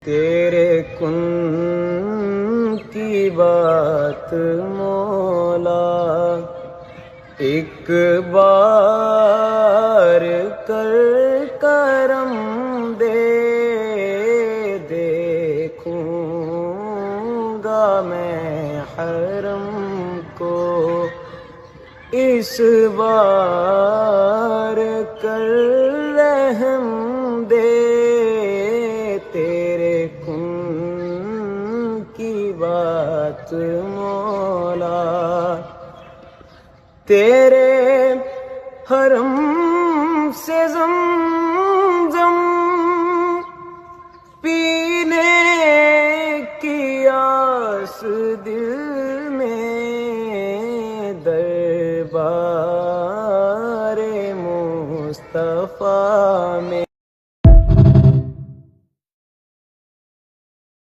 تیرے کن کی بات مولا، ایک بار کر کرم دے، دیکھوں گا میں حرم کو، اس بار کر رحم دے، تیرے کن کی بات مولا، تیرے حرم سے زمزم پینے کی آس دل